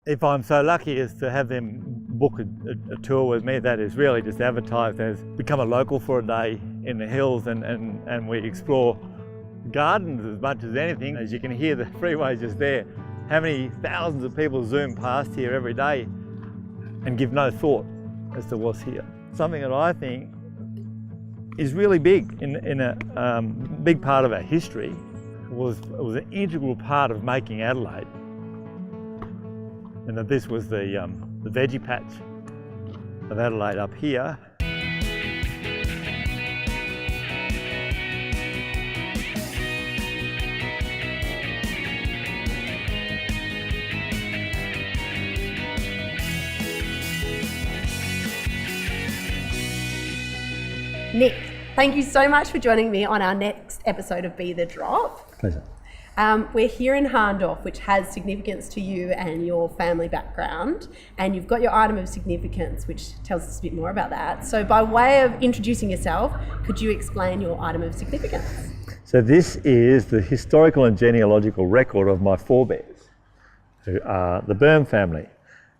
If I'm so lucky as to have them book a tour with me, that is really just advertised as become a local for a day in the hills, and we explore gardens as much as anything. As you can hear, the freeway just there. How many thousands of people zoom past here every day and give no thought as to what's here. Something that I think is really big in a big part of our history was an integral part of making Adelaide. And that this was the veggie patch of Adelaide up here. Nic, thank you so much for joining me on our next episode of Be The Drop. Pleasure. We're here in Hahndorf, which has significance to you and your family background, and you've got your item of significance, which tells us a bit more about that. So by way of introducing yourself, could you explain your item of significance? So this is the historical and genealogical record of my forebears, who are the Burn family.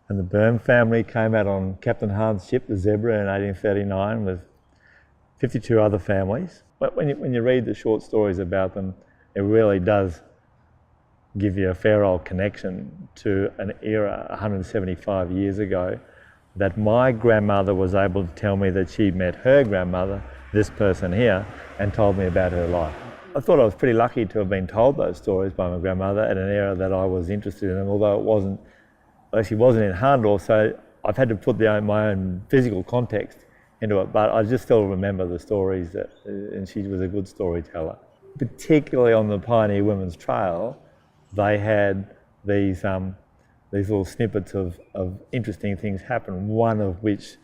And the Burn family came out on Captain Hahn's ship, the Zebra, in 1839 with 52 other families. But when you read the short stories about them, it really does give you a fair old connection to an era 175 years ago that my grandmother was able to tell me that she met her grandmother, this person here, and told me about her life. I thought I was pretty lucky to have been told those stories by my grandmother at an era that I was interested in, although it actually wasn't in Hahndorf, so I've had to put my own physical context into it, but I just still remember the stories and she was a good storyteller. Particularly on the Pioneer Women's Trail, they had these little snippets of interesting things happen, one of which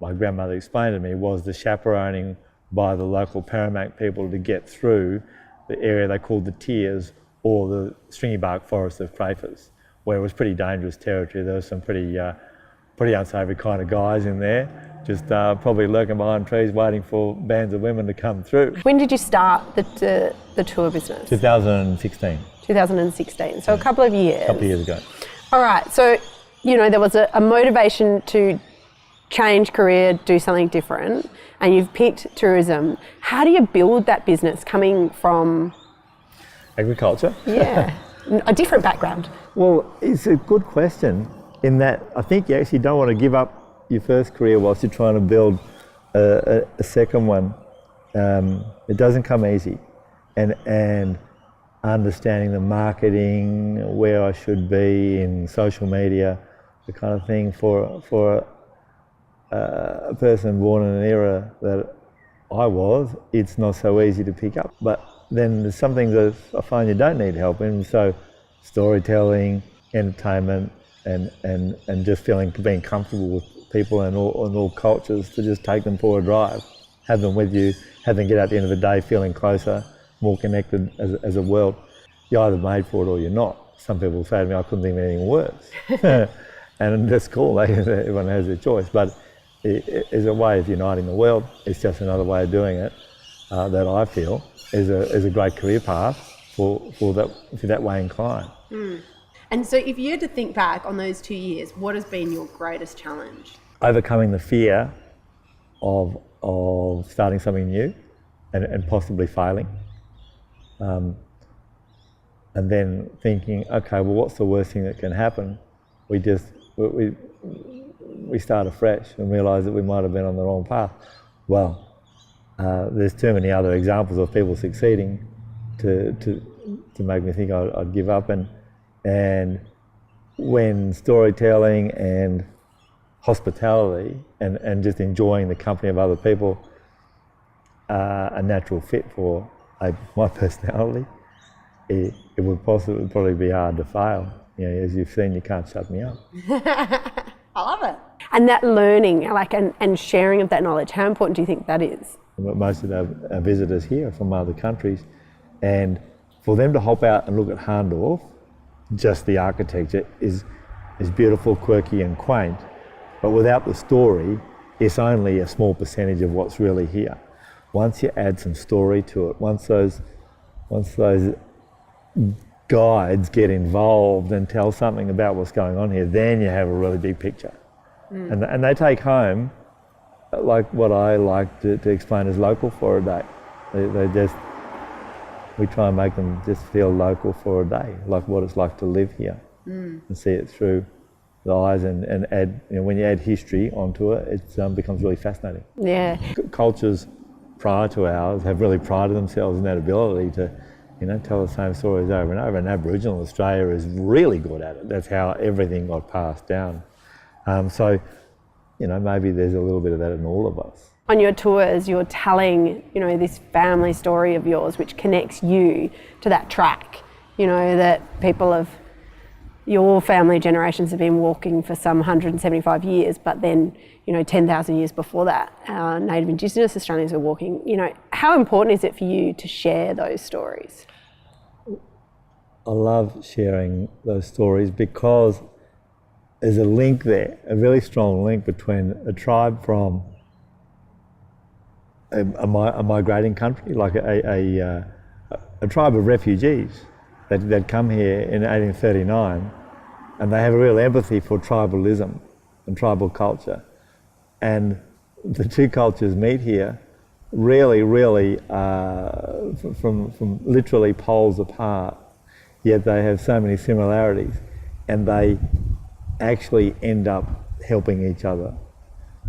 my grandmother explained to me was the chaperoning by the local Parramac people to get through the area they called the Tiers, or the stringy bark forest of Crayfors, where it was pretty dangerous territory. There was some pretty unsavoury kind of guys in there, just probably lurking behind trees waiting for bands of women to come through. When did you start the tour business? 2016. 2016, so a couple of years. A couple of years ago. All right, so there was a motivation to change career, do something different, and you've picked tourism. How do you build that business coming from agriculture? Yeah, a different background. Well, it's a good question in that I think you actually don't want to give up your first career whilst you're trying to build a second one. It doesn't come easy, and understanding the marketing, where I should be in social media, the kind of thing for a person born in an era that I was, it's not so easy to pick up. But then there's some things that I find you don't need help in, so storytelling, entertainment, and just being comfortable with people and all cultures, to just take them for a drive, have them with you, have them get out at the end of the day feeling closer, more connected as a world. You're either made for it or you're not. Some people say to me, I couldn't think of anything worse. And that's cool, everyone has their choice, but it is a way of uniting the world. It's just another way of doing it that I feel is a great career path for that way inclined. Mm. And so if you had to think back on those 2 years, what has been your greatest challenge? Overcoming the fear of starting something new and possibly failing. And then thinking, okay, well, what's the worst thing that can happen? We start afresh and realise that we might have been on the wrong path. Well, there's too many other examples of people succeeding to make me think I'd give up. And when storytelling and hospitality and just enjoying the company of other people are a natural fit for my personality, it would probably be hard to fail. As you've seen, you can't shut me up. I love it. And that learning, and sharing of that knowledge, how important do you think that is? Most of our visitors here are from other countries, and for them to hop out and look at Hahndorf, just the architecture is beautiful, quirky and quaint, but without the story, it's only a small percentage of what's really here. Once you add some story to it, once those guides get involved and tell something about what's going on here, then you have a really big picture. And they take home, like what I like to explain as local for a day. We try and make them just feel local for a day, like what it's like to live here and see it through the eyes and add, when you add history onto it, it becomes really fascinating. Yeah. Cultures prior to ours have really prided themselves in that ability to, tell the same stories over and over, and Aboriginal Australia is really good at it. That's how everything got passed down. So, maybe there's a little bit of that in all of us. On your tours, you're telling, this family story of yours, which connects you to that track, that people of your family generations have been walking for some 175 years, but then, 10,000 years before that, Native Indigenous Australians were walking. How important is it for you to share those stories? I love sharing those stories because there's a link there, a really strong link between a tribe from a migrating country, like a tribe of refugees that come here in 1839, and they have a real empathy for tribalism and tribal culture. And the two cultures meet here really from literally poles apart, yet they have so many similarities, and they actually end up helping each other.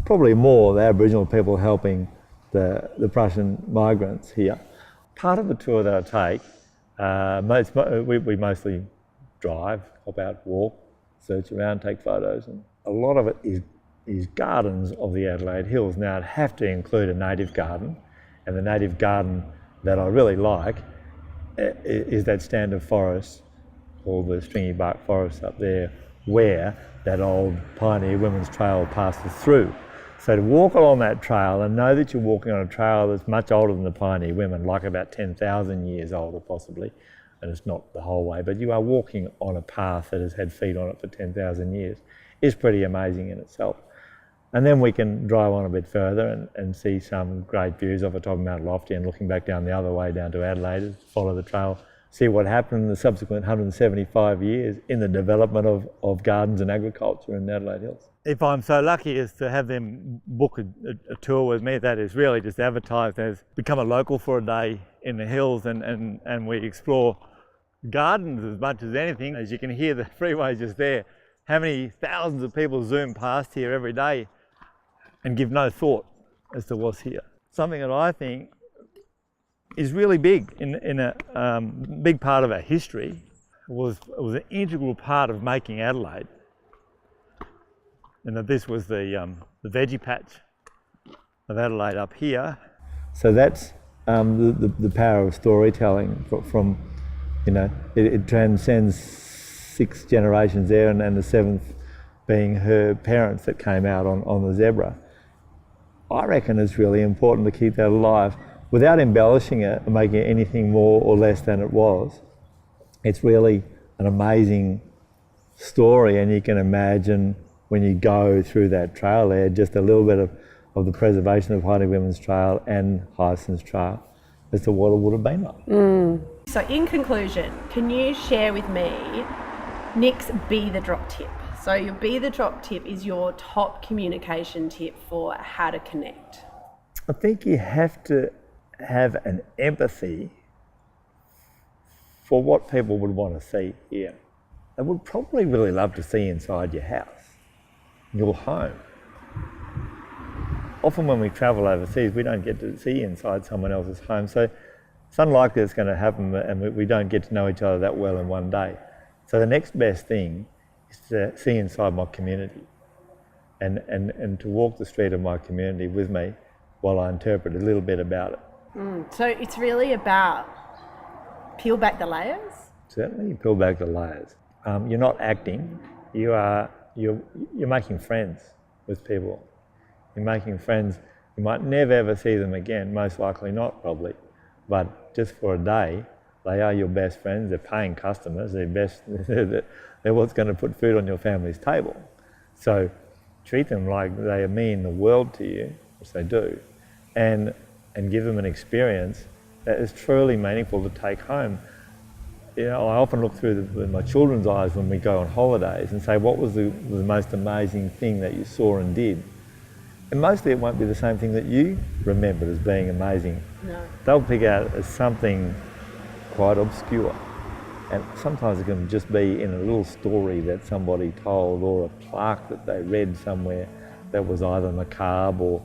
Probably more the Aboriginal people helping the Prussian migrants here. Part of the tour that I take, we mostly drive, hop out, walk, search around, take photos, and a lot of it is gardens of the Adelaide Hills. Now, I'd have to include a native garden, and the native garden that I really like is that stand of forest, called the stringy bark forest up there, where that old pioneer women's trail passes through. So to walk along that trail and know that you're walking on a trail that's much older than the pioneer women, like about 10,000 years older possibly, and it's not the whole way, but you are walking on a path that has had feet on it for 10,000 years, is pretty amazing in itself. And then we can drive on a bit further and see some great views of the top of Mount Lofty, and looking back down the other way down to Adelaide, follow the trail, see what happened in the subsequent 175 years in the development of gardens and agriculture in the Adelaide Hills. If I'm so lucky as to have them book a tour with me, that is really just advertised as become a local for a day in the hills, and we explore gardens as much as anything. As you can hear, the freeway just there. How many thousands of people zoom past here every day and give no thought as to what's here. Something that I think is really big in a big part of our history was an integral part of making Adelaide, and that this was the veggie patch of Adelaide up here. So that's the power of storytelling from it transcends 6 generations there, and the 7th being her parents that came out on the zebra. I reckon it's really important to keep that alive without embellishing it and making it anything more or less than it was. It's really an amazing story, and you can imagine when you go through that trail there, just a little bit of the preservation of Harding Women's Trail and Hyson's Trail as to what it would have been like. So in conclusion, can you share with me Nic's Be the Drop tip? So your Be the Drop tip is your top communication tip for how to connect. I think you have to have an empathy for what people would want to see here. They would probably really love to see inside your house, your home. Often when we travel overseas, we don't get to see inside someone else's home, so it's unlikely it's going to happen, and we don't get to know each other that well in one day. So the next best thing is to see inside my community and to walk the street of my community with me while I interpret a little bit about it. So it's really about peel back the layers? Certainly, you peel back the layers. You're not acting, you're making friends with people. You're making friends, you might never ever see them again, most likely not probably, but just for a day, they are your best friends, they're paying customers, they're what's going to put food on your family's table. So treat them like they mean the world to you, which they do, and give them an experience that is truly meaningful to take home. you know, I often look through with my children's eyes when we go on holidays and say, what was the most amazing thing that you saw and did? And mostly it won't be the same thing that you remembered as being amazing. No. They'll pick out as something quite obscure. And sometimes it can just be in a little story that somebody told, or a plaque that they read somewhere that was either macabre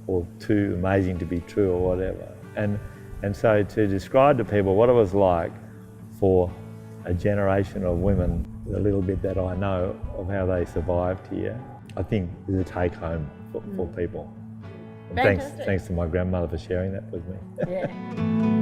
or too amazing to be true or whatever. And so to describe to people what it was like for a generation of women, the little bit that I know of how they survived here, I think is a take home for people. And thanks to my grandmother for sharing that with me. Yeah.